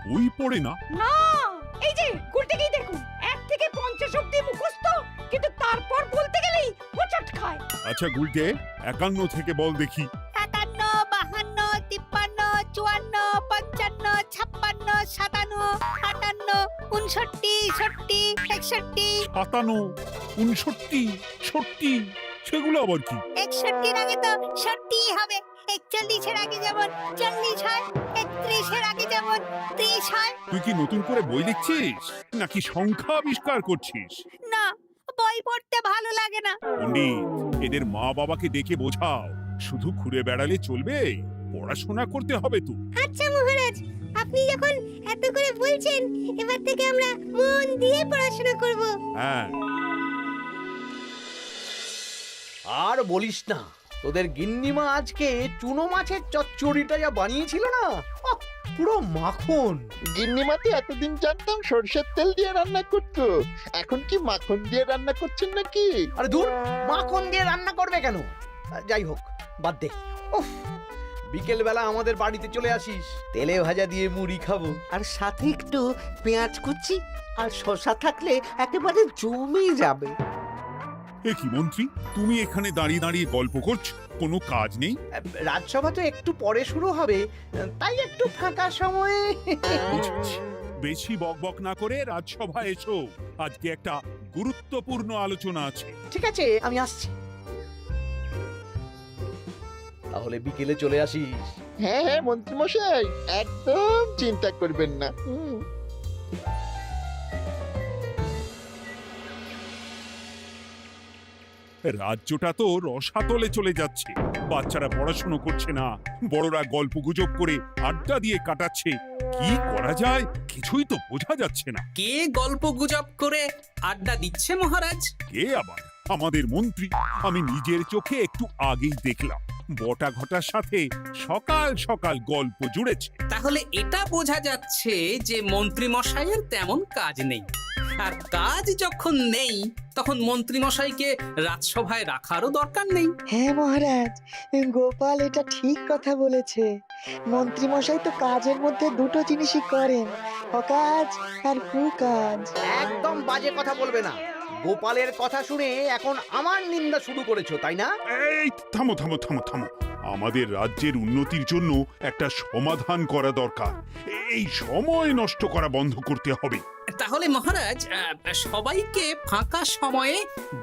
বই পড়ে না? না, এই যে গুলটেকেই দেখুন, 1 থেকে 50 অব্দি মুখস্থ, কিন্তু তারপর বলতে গেলেই হোঁচট খায়। আচ্ছা গুলটে, 51 থেকে বল দেখি। 51, 52, 53, 54, 55, 56, 57, 59, 60, 61, 57, 59, 60, সেগুলো আবার কি? 61 আগে তো 60 হবে। 41 এর আগে যেমন 40 হয়, 31 এর আগে যেমন 30 হয়। তুই কি নতুন করে বই লিখছিস নাকি সংখ্যা আবিষ্কার করছিস? না, বই পড়তে ভালো লাগে না। পণ্ডিত, এদের মা বাবাকে দেখে বোঝাও, শুধু ঘুরে বেড়ালে চলবে, পড়াশোনা করতে হবে তো। আচ্ছা মহারাজ, আপনি যখন এত করে বলছেন, এবার থেকে আমরা মন দিয়ে পড়াশোনা করব। হ্যাঁ, আর বলিস না, তোদের গিন্নিমা আজকে চুনো মাছের চচ্চড়িটা যা বানিয়েছিল না, আহ, পুরো মাখন। গিন্নিমাতে এতদিন জানতাম সরষের তেল দিয়ে রান্না করতো, এখন কি মাখন দিয়ে রান্না করছেন নাকি? আরে দূর, মাখন দিয়ে রান্না করবে কেন? যাই হোক, বাদ দে। উফ, বিকেল বেলা আমাদের বাড়িতে চলে আসিস, তেলে ভাজা দিয়ে মুড়ি খাবো। আর সাথে একটু পেঁয়াজ কুচি আর শসা থাকলে একেবারে জমে যাবে। এ কি মন্ত্রী, তুমি এখানে দাঁড়িয়ে দাঁড়িয়ে গল্প করছো, কোনো কাজ নেই? রাজসভা তো একটু পরে শুরু হবে, তাই একটু ফাঁকা সময়ে। বুঝেছি। বেশি বকবক না করে রাজসভায় এসো, আজকে একটা গুরুত্বপূর্ণ আলোচনা আছে। ঠিক আছে, আমি আসছি। তাহলে বিকেলে চলে আসিস। হ্যাঁ হ্যাঁ মন্ত্রীমশাই, একদম চিন্তা করবেন না। রাজ্যটা তো রসাতলে চলে যাচ্ছে, বাচ্চারা পড়াশোনা করছে না, বড়রা গল্প গুজব করে আড্ডা দিয়ে কাটাচ্ছে। কি করা যায় কিছুই তো বোঝা যাচ্ছে না। কে গল্প গুজব করে আড্ডা দিচ্ছে মহারাজ? কে আবার? আমাদের মন্ত্রী। আমি নিজের চোখে একটু আগেই দেখলাম, বটা ঘটার সাথে সকাল সকাল গল্প জুড়েছে। তাহলে এটা বোঝা যাচ্ছে যে মন্ত্রী মশাইয়ের তেমন কাজ নেই, আর কাজ যখন নেই তখন মন্ত্রী মশাইকে রাজসভায় রাখারও দরকার নেই। হ্যাঁ মহারাজ, গোপাল এটা ঠিক কথা বলেছে। মন্ত্রী মশাই তো কাজের মধ্যে দুটো জিনিসই করেন, অকাজ আর কুকাজ। একদম বাজে কথা বলবে না। গোপালের কথা শুনে এখন আমার নিন্দা শুরু করেছো, তাই না? এই থামো থামো থামো থামো, আমাদের রাজ্যের উন্নতির জন্য একটা সমাধান করা দরকার। এই সময় নষ্ট করা বন্ধ করতে হবে। তাহলে মহারাজ, সবাইকে ফাঁকা সময়ে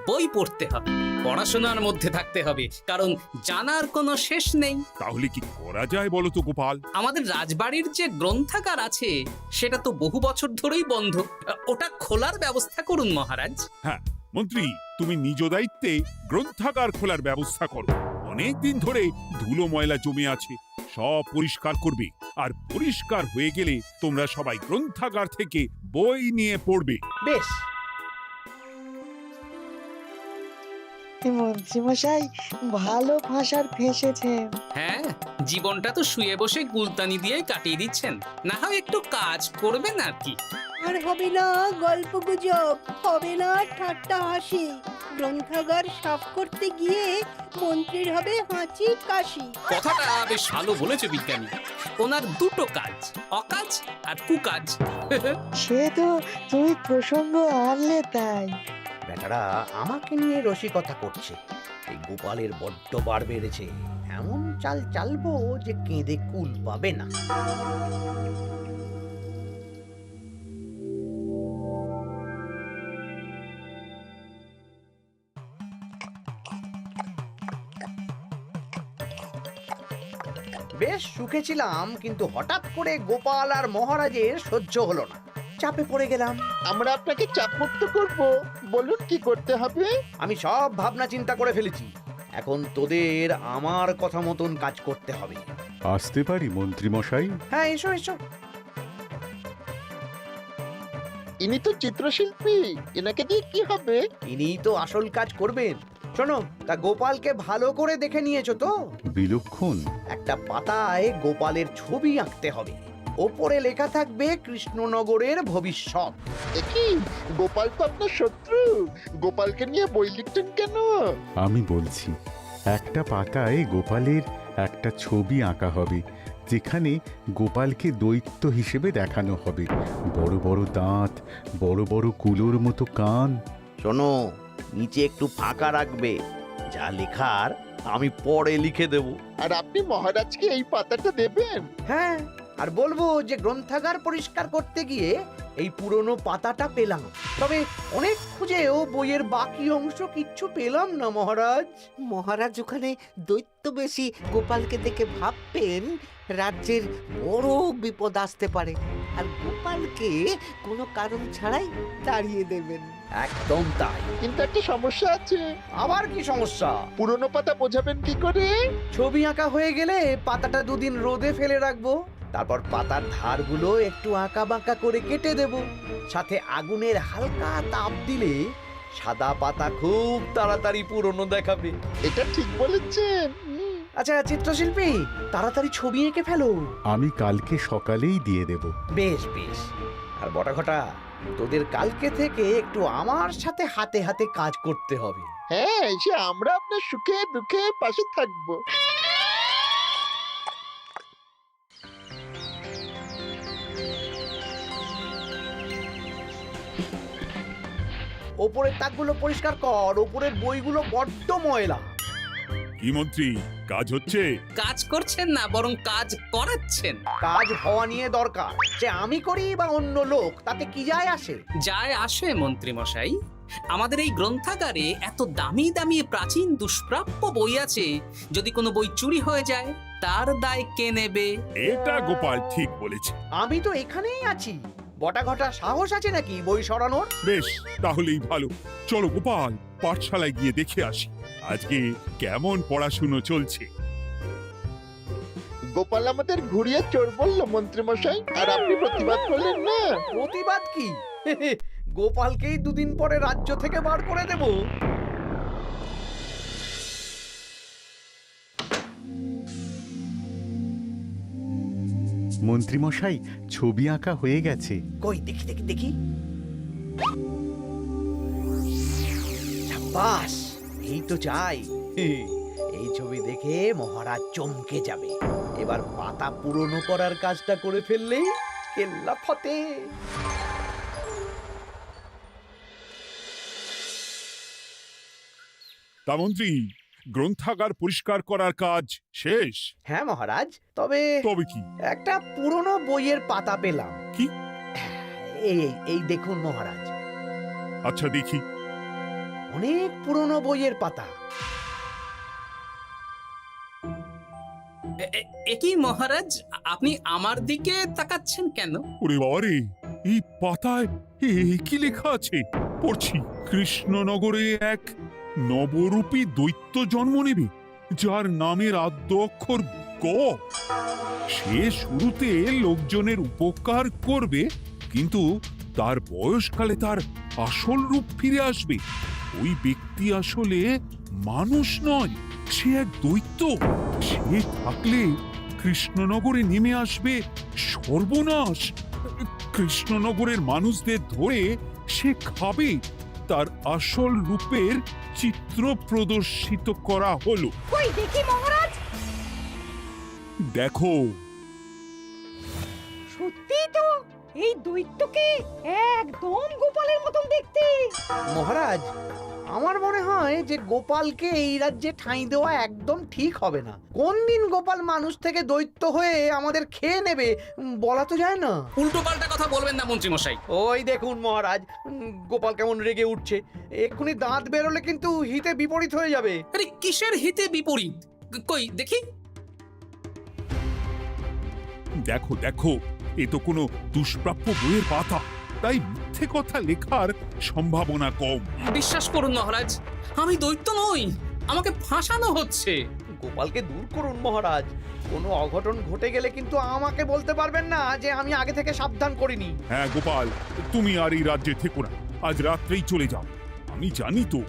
বই পড়তে হবে, পড়াশোনার মধ্যে থাকতে হবে, কারণ জানার কোনো শেষ নেই। তাহলে কি করা যায় বলো তো গোপাল? আমাদের রাজবাড়ির যে গ্রন্থাগার আছে সেটা তো বহু বছর ধরেই বন্ধ, ওটা খোলার ব্যবস্থা করুন মহারাজ। হ্যাঁ মন্ত্রী, তুমি নিজ দায়িত্বে গ্রন্থাগার খোলার ব্যবস্থা করো। অনেক দিন ধরে ধুলো ময়লা জমে আছে, সব পরিষ্কার করবে, আর পরিষ্কার হয়ে গেলে তোমরা সবাই গ্রন্থাগার থেকে বই নিয়ে পড়বে। বেশ। মন্ত্রী মশাই ভালো ভাষার ফেঁসেছেন। হ্যাঁ, জীবনটা তো শুয়ে বসে গুলতানি দিয়ে কাটিয়ে দিচ্ছেন, না হয় একটু কাজ করবেন আর কি। আর হবে না গল্প গুজব, হবে না ঠাট্টা হাসি। গ্রন্থাগার সাফ করতে গিয়ে মন্ত্রীর হবে হাঁচি কাশি। কথাটা বেশ ভালো বলেছে বিজ্ঞানী। ওনার দুটো কাজ, অকাজ আর কুকাজ। সে তো তুমি প্রসঙ্গ আনলে তাই। বেটারা আমাকে নিয়ে রসিকতা করছে। এই গোপালের বড্ড বার বেড়েছে, এমন চাল চালবো যে কেঁদে কুল পাবে না। বেশ সুখে ছিলাম, কিন্তু হঠাৎ করে গোপাল আর মহারাজের সহ্য হলো না, চাপে পড়ে গেলাম। আমরা আপনাকে চাপমুক্ত করব, বলুন কি করতে হবে? আমি সব ভাবনা চিন্তা করে ফেলেছি, এখন তোদের আমার কথা মতন কাজ করতে হবে। আসতে পারি মন্ত্রী মশাই? হ্যাঁ, এসো এসো। ইনি তো চিত্রশিল্পী, এনাকে দিয়ে কি হবে? ইনিই তো আসল কাজ করবেন। শোনো, তা গোপালকে ভালো করে দেখে নিয়েছো তো? বিলক্ষণ। একটা পাতায় গোপালের ছবি আঁকতে হবে, ওপরে লেখা থাকবে কৃষ্ণনগরের ভবিষ্যৎ। কি গোপাল তো আপনার শত্রু, গোপালকে নিয়ে বই লিখছেন কেন? আমি বলছি, একটা পাতায় গোপালের একটা ছবি আঁকা হবে, যেখানে গোপালকে দৈত্য হিসেবে দেখানো হবে। বড় বড় দাঁত, বড় বড় কুলোর মতো কান। শোনো, নিচে একটু ফাঁকা রাখবে, যা লেখার আমি পরে লিখে দেব। আর আপনি মহারাজকে এই পাতাটা দেবেন? হ্যাঁ, আর বলবো যে গ্রন্থাগার পরিষ্কার করতে গিয়ে এই পুরনো পাতাটা পেলাম, তবে অনেক খুঁজেও বইয়ের বাকি অংশ কিচ্ছু পেলাম না মহারাজ। মহারাজ ওখানে দৈত্য বেশি গোপালকে দেখে ভাববেন রাজ্যের বড় বিপদ আসতে পারে, আর গোপালকে কোনো কারণ ছাড়াই তাড়িয়ে দেবেন। একদম তাই। কিন্তু একটা সমস্যা আছে। আবার কি সমস্যা? পুরনো পাতা বোঝাবেন কি করে? ছবি আঁকা হয়ে গেলে পাতাটা দুদিন রোদে ফেলে রাখবো, তারপর পাতার ধারগুলো একটু আঁকা বাঁকা করে কেটে দেব, সাথে আগুনের হালকা তাপ দিলে সাদা পাতা খুব তাড়াতাড়ি পুরনো দেখাবে। এটা ঠিক বলেছেন। আচ্ছা চিত্রশিল্পী, তাড়াতাড়ি ছবি এঁকে ফেলো। আমি কালকে সকালেই দিয়ে দেব। বেশ বেশ। আর বটাঘটা, তোদের কালকে থেকে একটু আমার সাথে হাতে হাতে কাজ করতে হবে। হ্যাঁ, এসে আমরা আপনার সুখে দুঃখে পাশে থাকবো। ওপরের তাকগুলো পরিষ্কার কর, ওপরের বইগুলো বড্ড ময়লা। কি মন্ত্রী, কাজ হচ্ছে? কাজ করছেন না, বরং কাজ করাচ্ছেন। কাজ হওয়া নিয়ে দরকার, যে আমি করি বা অন্য লোক, তাতে কি যায় আসে? যায় আসে মন্ত্রী মশাই। আমাদের এই গ্রন্থাগারে এত দামি দামি প্রাচীন দুষ্প্রাপ্য বই আছে, যদি কোনো বই চুরি হয়ে যায় তার দায় কে নেবে? এটা গোপাল ঠিক বলেছে। আমি তো এখানেই আছি, বটাঘটা সাহস আছে নাকি বই সরানোর? বেশ, তাহলেই ভালো। চলো গোপাল, পাঠশালায় গিয়ে দেখে আসি আজকে কেমন পড়াশুনো চলছে। গোপাল আমাদের ঘুরিয়ে চোর বললো মন্ত্রী মশাই, আর আপনি প্রতিবাদ করলেন না। প্রতিবাদ কি? গোপালকেই দুদিন পরে রাজ্য থেকে বার করে দেব। মন্ত্রীমশাই, ছবি আঁকা হয়ে গেছে। কই দেখি দেখি দেখি। সাব্বাস, এই তো চাই। এই ছবি দেখে মহারাজ চমকে যাবে। এবার পাতা পুরনো করার কাজটা করে ফেললেই কেল্লা ফতে। তা মন্ত্রী, গ্রন্থাগার পরিষ্কার করার কাজ শেষ? হ্যাঁ মহারাজ, তবে তবে কি? একটা পুরনো বইয়ের পাতা পেলাম। কি? এই এই দেখুন মহারাজ, আচ্ছা দেখি। অনেক পুরনো বইয়ের পাতা। একই মহারাজ, আপনি আমার দিকে তাকাচ্ছেন কেন? ওরে বাবারে, এই পাতায় কি লেখা আছে? পড়ছি, কৃষ্ণনগরে এক নবরূপী দৈত্য জন্ম নেবে, যার নামের আদ্য অক্ষর গ। সে শুরুতে লোকজনের উপকার করবে, কিন্তু তার বয়সকালে তার আসল রূপ ফিরে আসবে। ওই ব্যক্তি আসলে মানুষ নয়, সে এক দৈত্য। সে থাকলে কৃষ্ণনগরে নেমে আসবে সর্বনাশ। কৃষ্ণনগরের মানুষদের ধরে সে খাবে। তার আসল রূপের চিত্র প্রদর্শিত করা হলো। কই দেখি মহারাজ। দেখো, সত্যি তো, এই দৈত্যকে একদম গোপালের মতন দেখতে। মহারাজ, আমার মনে হয় যে গোপালকে এই রাজ্যে ঠাঁই দেওয়া একদম ঠিক হবে না। কোন দিন গোপাল মানুষ থেকে দৈত্য হয়ে আমাদের খেয়ে নেবে বলা তো যায় না। উল্টো পাল্টা কথা বলবেন না মন্ত্রী মশাই। ওই দেখুন মহারাজ, গোপাল কেমন রেগে উঠছে। এক্ষুনি দাঁত বেরোলে কিন্তু হিতে বিপরীত হয়ে যাবে। আরে কিসের হিতে বিপরীত? কই দেখি। দেখো দেখো, এ তো কোনো দুষ্প্রাপ্য বইয়ের পাতা, তাই মিথ্যে কথা লেখার সম্ভাবনা কম। বিশ্বাস করুন মহারাজ, আমি দৈত্য নই, আমাকে ফাঁসানো হচ্ছে। গোপালকে দূর করুন মহারাজ। কোনো অঘটন ঘটে গেলে কিন্তু আমাকে বলতে পারবেন না যে আমি আগে থেকে সাবধান করিনি। হ্যাঁ গোপাল, তুমি আর এই রাজ্যে থেকো না, আজ রাত্রেই চলে যাও। আমি জানি তো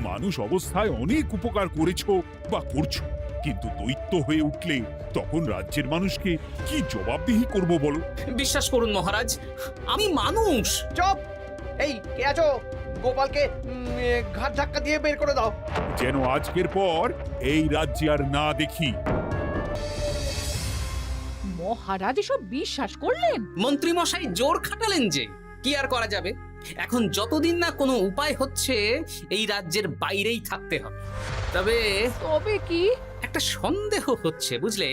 মানুষ অবস্থায় অনেক উপকার করেছো বা করছো, কিন্তু দৈত্য হয়ে উঠলে তখন রাজ্যের মানুষকে কি জবাবদিহি করব বলো? বিশ্বাস করুন মহারাজ, আমি মানুষ। চুপ! এই কে আছো? গোপালকে ঘাট ধাক্কা দিয়ে বের করে দাও। যেন আজকের পর এই রাজ্যে আর না দেখি। মহারাজ এসব বিশ্বাস করলেন? মন্ত্রী মশাই জোর খাটালেন যে, কি আর করা যাবে। এখন যতদিন না কোনো উপায় হচ্ছে এই রাজ্যের বাইরেই থাকতে হবে। তবে তবে কি? একটা সন্দেহ হচ্ছে বুঝলে।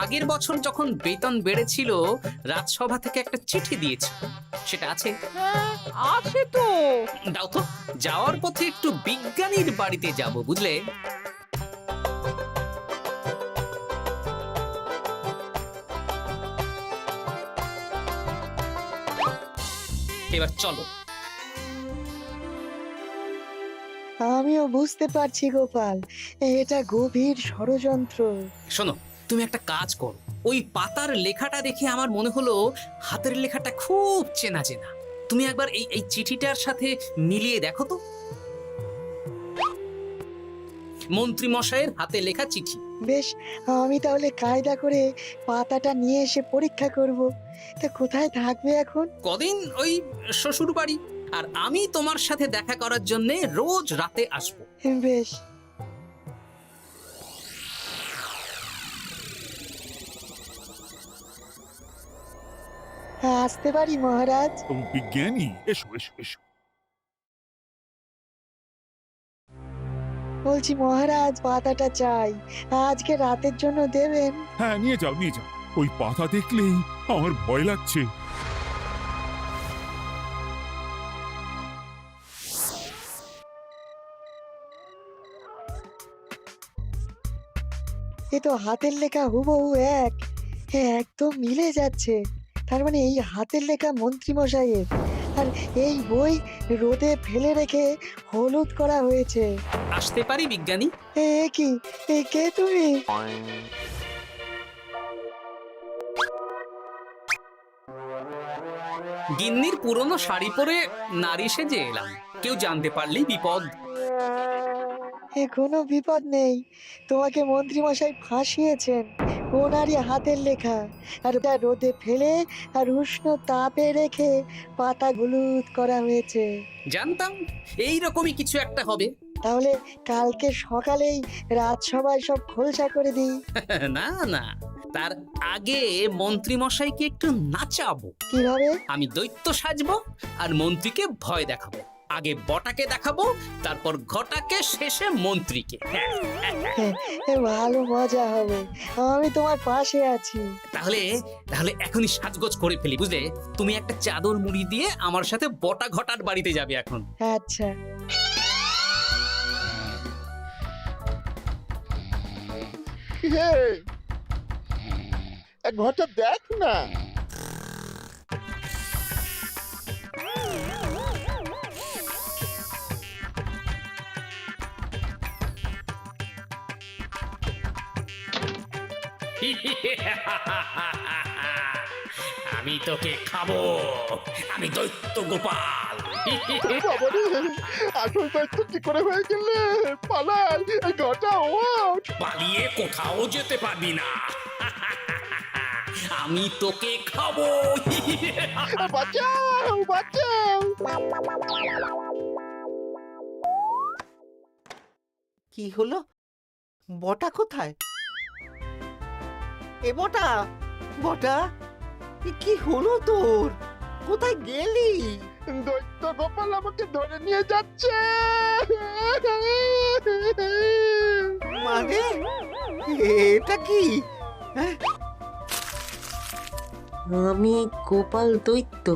আগের বছর যখন বেতন বেড়েছিল রাজসভা থেকে একটা চিঠি দিয়েছে, সেটা আছে? হ্যাঁ, আছে তো। দাও তো, যাওয়ার পথে একটু বিজ্ঞানীর বাড়িতে যাব বুঝলে। এবার চলো। আমিও বুঝতে পারছি গোপাল, এটা গভীর ষড়যন্ত্র। শোনো, তুমি একটা কাজ করো। ওই পাতার লেখাটা দেখে আমার মনে হলো হাতের লেখাটা খুব চেনা চেনা। তুমি একবার এই চিঠিটার সাথে মিলিয়ে দেখো তো। মন্ত্রী মশাইয়ের হাতে লেখা চিঠি। বেশ, আমি তাহলে কায়দা করে পাতাটা নিয়ে এসে পরীক্ষা করব। তা কোথায় থাকবে এখন? কদিন ওই শ্বশুর বাড়ি, আর আমি তোমার সাথে দেখা করার জন্য রোজ রাতে আসবো। বেশ। আসতে পারি মহারাজ? বিজ্ঞানী, এসো এসো এসো। বলছি মহারাজ, পাতাটা চাই, আজকে রাতের জন্য দেবেন? হ্যাঁ, নিয়ে যাও নিয়ে যাও। ওই পাতা দেখলেই আমার ভয় লাগছে। এ তো হাতের লেখা হুবহু এক, একদম মিলে যাচ্ছে। তার মানে এই হাতের লেখা মন্ত্রী মশাইয়ের, আর এই বই রোদে ফেলে রেখে হলুদ করা হয়েছে। আসতে পারি বিজ্ঞানী? এ কি, এ কে তুমি? গিন্নির পুরনো শাড়ি পরে নারী সেজে এলাম, কেউ জানতে পারলেই বিপদ। এ কোনো বিপদ নেই, তোমাকে মন্ত্রী মশাই ফাঁসিয়েছেন। ওনারই হাতের লেখা, আর ওটা রোদে ফেলে আর উষ্ণ তাপে রেখে পাতা হলুদ করা হয়েছে। জানতাম এইরকমই কিছু একটা হবে। তাহলে কালকে সকালেই রাজসভায় সব খোলসা করে দিই। না না, তার আগে মন্ত্রী মশাইকে একটু নাচাবো। কিভাবে? আমি দৈত্য সাজবো আর মন্ত্রীকে ভয় দেখাবো। আগে বটাকে দেখাবো, তারপর ঘটাকে, শেষে মন্ত্রীকে। এ ভালো মজা হবে, আমি তোমার পাশে আছি। তাহলে তাহলে এখনই সাজগোজ করে ফেলি বুঝলে। তুমি একটা চাদর মুড়ি দিয়ে আমার সাথে বটা ঘটার বাড়িতে যাবে এখন। আচ্ছা। হে, এক ঘটা দেখ না। আমি তোকে খাবো, আমি দৈত্য গোপাল। বাবারে, আসল দায়িত্ব কি করে হয়ে গেলে? পালাই, এই ঘটা ওঠ। পালিয়ে কোথাও যেতে পারবি না। আমি তোকে খাবো। বাঁচাও বাঁচাও। কি হলো? বটা কোথায়? এ বটা, বটা, এ কি হলো তোর? কোথায় গেলি? দৈত্য গোপাল আমাকে ধরে নিয়ে যাচ্ছে। মানে এটা কি? হ্যাঁ? আমি গোপাল দৈত্য,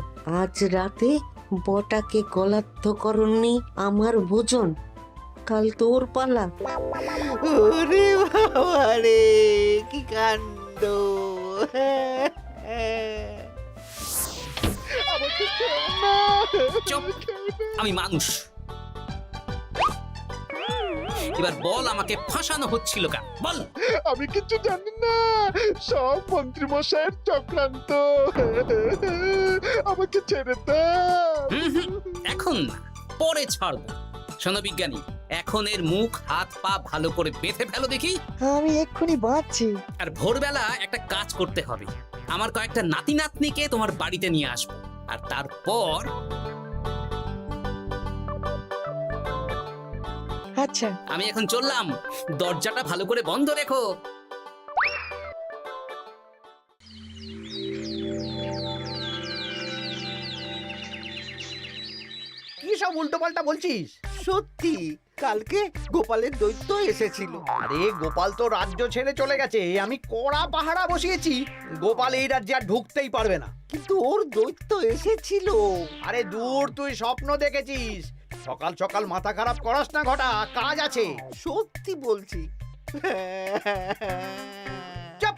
আজ রাতে বটাকে গলাদ্ধ করনি আমার ভোজন, কাল তোর পালা। ওরে বাবা রে, কি কাণ্ড! আমাকে খেও না। চুপ, আমি মানুষ। এবার বল, আমাকে ফাঁসানো হচ্ছিল কেন? বল। আমি কিছু জানি না, সব মন্ত্রী মশাইয়ের চক্রান্ত। আমাকে ছেড়ে দাও। এখন না, পরে ছাড়বো। শোনো বিজ্ঞানী, এখন এর মুখ হাত পা ভালো করে বেঁধে ফেলো দেখি। আমি এক্ষুনি বাঁচছি। আর ভোরবেলা একটা কাজ করতে হবে, আমার কয়েকটা নাতি নাতনিকে তোমার বাড়িতে নিয়ে আসবো, আর তারপর। আচ্ছা, আমি এখন চললাম, দরজাটা ভালো করে বন্ধ রেখো। সব উল্টোপাল্টা বলছিস? সত্যি কালকে গোপালের দৈত্য এসেছিল। আরে গোপাল তো রাজ্য ছেড়ে চলে গেছে, আমি কড়া পাহারা বসিয়েছি। গোপাল এই রাজ্যে আর ঢুকতেই পারবে না। কিন্তু ওর দৈত্য এসেছিল। আরে দূর, তুই স্বপ্ন দেখেছিস। সকাল সকাল মাথা খারাপ করাস না ঘটা, কাজ আছে। সত্যি বলছি। চুপ!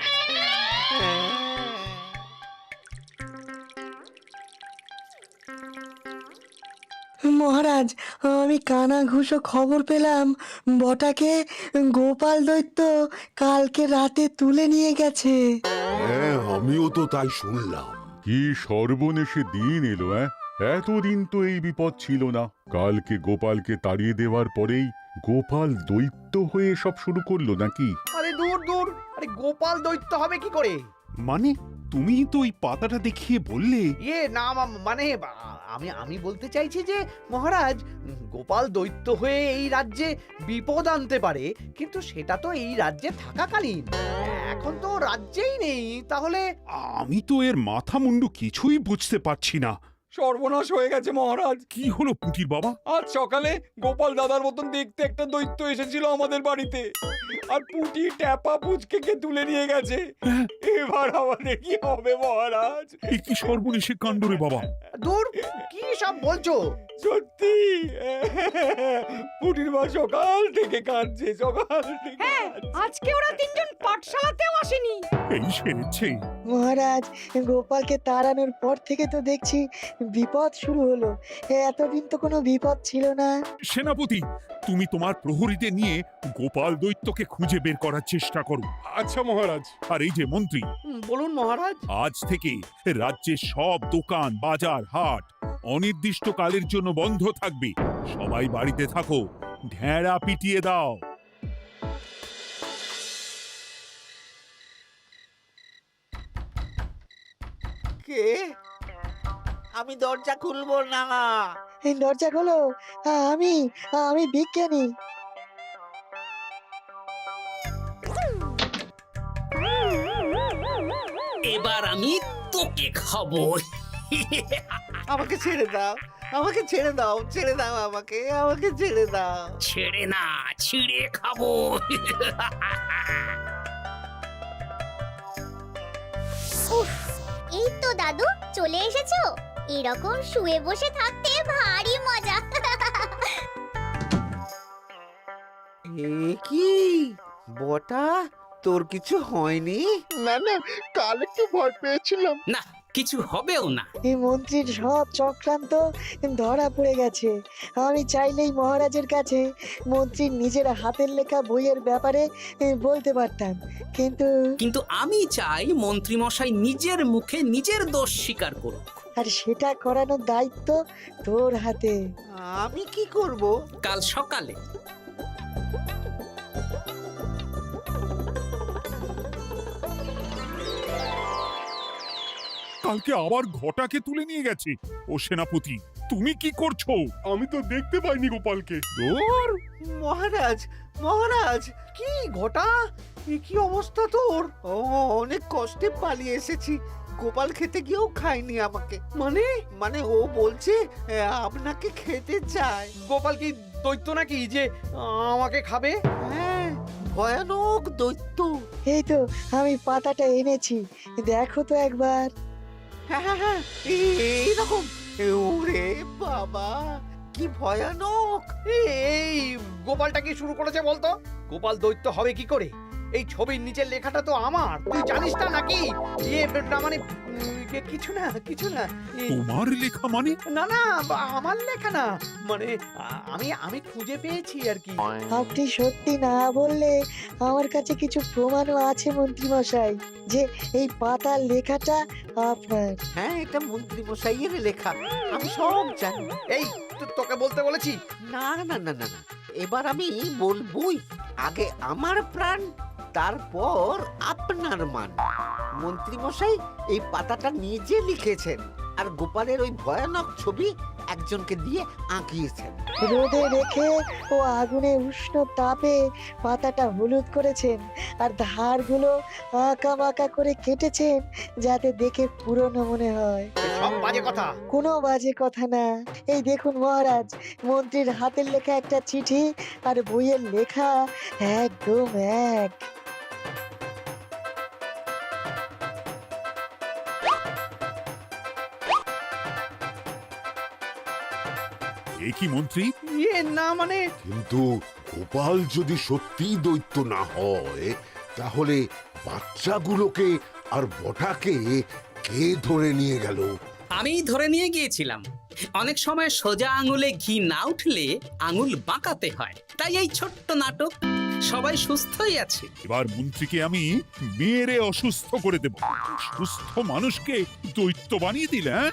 মহারাজ, আমি কানা ঘুষো খবর পেলাম বটাকে গোপাল দৈত্য কালকে রাতে তুলে নিয়ে গেছে। হ্যাঁ, আমিও তো তাই শুনলাম। কি সর্বনেশে দিন এলো! এতদিন তো এই বিপদ ছিল না। কালকে গোপালকে তাড়িয়ে দেওয়ার পরেই গোপাল দৈত্য হয়ে সব শুরু করলো নাকি? আরে দূর দূর, আরে গোপাল দৈত্য হবে কি করে? মানে তুমি তো ওই পাতাটা দেখিয়ে বললে। না মানে আমি বলতে চাইছি যে মহারাজ, গোপাল দৈত্য হয়ে এই রাজ্যে বিপদ আনতে পারে, কিন্তু সেটা তো এই রাজ্যে থাকাকালীন। এখন তো রাজ্যেই নেই, তাহলে আমি তো এর মাথা মুন্ডু কিছুই বুঝতে পারছি না। সর্বনাশ হয়ে গেছে মহারাজ। কি হলো পুটির বাবা? আজ সকালে গোপাল দাদার মতন দেখতে একটা দৈত্য এসেছিল আমাদের বাড়িতে, আর পুটি ট্যাপা পুচকে তুলে নিয়ে গেছে। এবার আমাদের কি হবে মহারাজ? এ কি সর্বনেশে কাণ্ড রে বাবা! দূর, কি সব বলছো? সত্যি পুটির মা সকাল থেকে কাঁদছে, সকাল থেকে। আজকে ওরা তিনজন পাঠশালাতেও আসেনি। এই সেরেছে। মহারাজ, গোপালকে তাড়ানোর পর থেকে তো দেখছি বিপদ শুরু হলো। এতদিন তো কোনো বিপদ ছিল না। সেনাপতি, তুমি তোমার প্রহরীদের নিয়ে গোপাল দৈত্যকে খুঁজে বের করার চেষ্টা করো। আচ্ছা মহারাজ। আর এই যে মন্ত্রী, বলুন মহারাজ। আজ থেকে রাজ্যের সব দোকান, বাজার, হাট অনির্দিষ্টকালের জন্য বন্ধ থাকবে। সবাই বাড়িতে থাকো, ঢেঁড়া পিটিয়ে দাও। কে? আমি দরজা খুলবো না। এই দরজা খোলো, আমি বিজ্ঞানী। এবার আমি তোকে খাবো। আমাকে ছেড়ে দাও, আমাকে ছেড়ে দাও, ছেড়ে দাও, আমাকে ছেড়ে দাও। ছেড়ে না, ছিঁড়ে খাবো। এই তো দাদু চলে এসেছো। এরকম শুয়ে বসে থাকতে ভারী মজা। এ কি বটা, তোর কিছু হয়নি? না না, কাল একটু ভয় পেয়েছিলাম। না, কিছু হবেও না। এই মন্ত্রীর সব চক্রান্ত ধরা পড়ে গেছে। আমি চাইলেই মহারাজের কাছে মন্ত্রীর নিজের হাতের লেখা বইয়ের ব্যাপারে বলতে পারতাম, কিন্তু আমি চাই মন্ত্রী মশাই নিজের মুখে নিজের দোষ স্বীকার করুক। আর সেটা করানোর দায়িত্ব তোর হাতে। আমি কি করব? কাল সকালে কালকে আবার ঘটাকে তুলে নিয়ে গেছে। ও সেনাপতি, তুমি কি করছো? আমি তো দেখতে পাইনি গোপালকে। দূর! মহারাজ, মহারাজ, কি ঘটা, কি অবস্থা তোর? অনেক কষ্টে পালিয়ে এসেছি। গোপাল খেতে গিয়েও খায়নি আমাকে। মানে ও বলছে আপনাকে খেতে চায়। গোপাল কি দৈত্য নাকি যে আমাকে খাবে? হ্যাঁ, ভয়ানক দৈত্য। এই তো আমি পাতাটা এনেছি, দেখো তো একবার। হ্যাঁ, এইরকম। ওরে বাবা, কি ভয়ানক! এই গোপালটা কি শুরু করেছে বলতো? গোপাল দৈত্য হবে কি করে? এই ছবির নিচের লেখাটা তো আমার, তুই জানিস না নাকি? না মানে কিছু না। তোমার লেখা মানে? না আমার লেখা না, মানে আমি খুঁজে পেয়েছি আর কি। আপনি সত্যি না বললে আমার কাছে কিছু প্রমাণও আছে মন্ত্রী মশাই, যে এই পাতার লেখাটা আপনার। হ্যাঁ, এটা মন্ত্রী মশাইয়ের লেখা, আমি সব জানি। এই তোকে বলতে বলেছি। না, এবার আমি বলবই। আগে আমার প্রাণ, তারপর আপনার মান। মন্ত্রী মশাই এই পাতাটা নিজে লিখেছেন, আর গোপালের ওই ভয়ানক ছবি একজনকে দিয়ে আঁকিয়েছেন। রোদে রেখে ও আগুনে উষ্ণ তাপে পাতাটা হলুদ করেছেন আর ধারগুলো আঁকা বাঁকা করে কেটেছেন যাতে দেখে পুরনো মনে হয়। সব বাজে কথা। কোনো বাজে কথা না। এই দেখুন মহারাজ, মন্ত্রীর হাতের লেখা একটা চিঠি আর বইয়ের লেখা একদম এক। এ কি মন্ত্রী? না মানে কিন্তু গোপাল যদি সত্যিই দৈত্য না হয় তাহলে বাচ্চাগুলোকে আর বটাকে কে ধরে নিয়ে গেল? আমিই ধরে নিয়ে গিয়েছিলাম। অনেক সময় সোজা আঙুলে ঘি না উঠলে আঙুল বাঁকাতে হয়, তাই এই ছোট্ট নাটক। সবাই সুস্থই আছে। এবার মন্ত্রীকে আমি মেরে অসুস্থ করে দেব। সুস্থ মানুষকে দৈত্য বানিয়ে দিলে, হ্যাঁ?